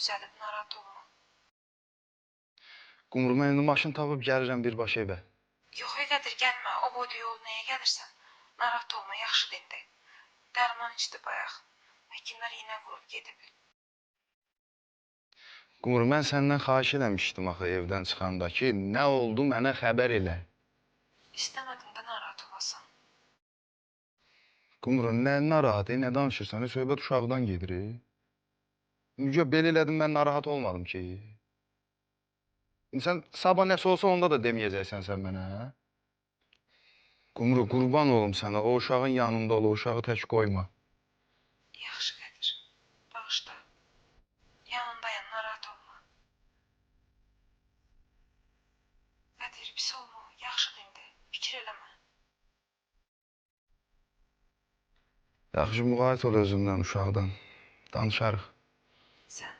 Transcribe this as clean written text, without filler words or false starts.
düzəlib, narahat olma. Qumru, mən indi maşın tapıb gəlirəm birbaşa evə. Yox, Qədir, gəlmə. O boyda yol nəyə gəlirsən? Narahat olma, yaxşıdır indi. Dərman içdi bayaq. Həkimlər iynə vurub gedib. Qumru, mən səndən xahiş eləmişdim axı evdən çıxanda ki, nə oldu mənə xəbər elə. İstəmədim də narahat olasan. Qumru, nə narahat, nə danışırsan? Söhbət uşaqdan gedir. Mügə belə elədim, mən narahat olmadım ki. Sən sabah nəsə olsa onda da deməyəcəksən sən mənə, hə? Qumru, qurban olum sənə, o uşağın yanında ol, o uşağı tək qoyma. Yaxşı, Qədir. Bağışla. Yanındayım, narahat olma. Qədir, pis olma. Yaxşıdır indi. Fikir eləmə. Yaxşı, müğayət ol özündən, uşaqdan. Danışarıq. Sən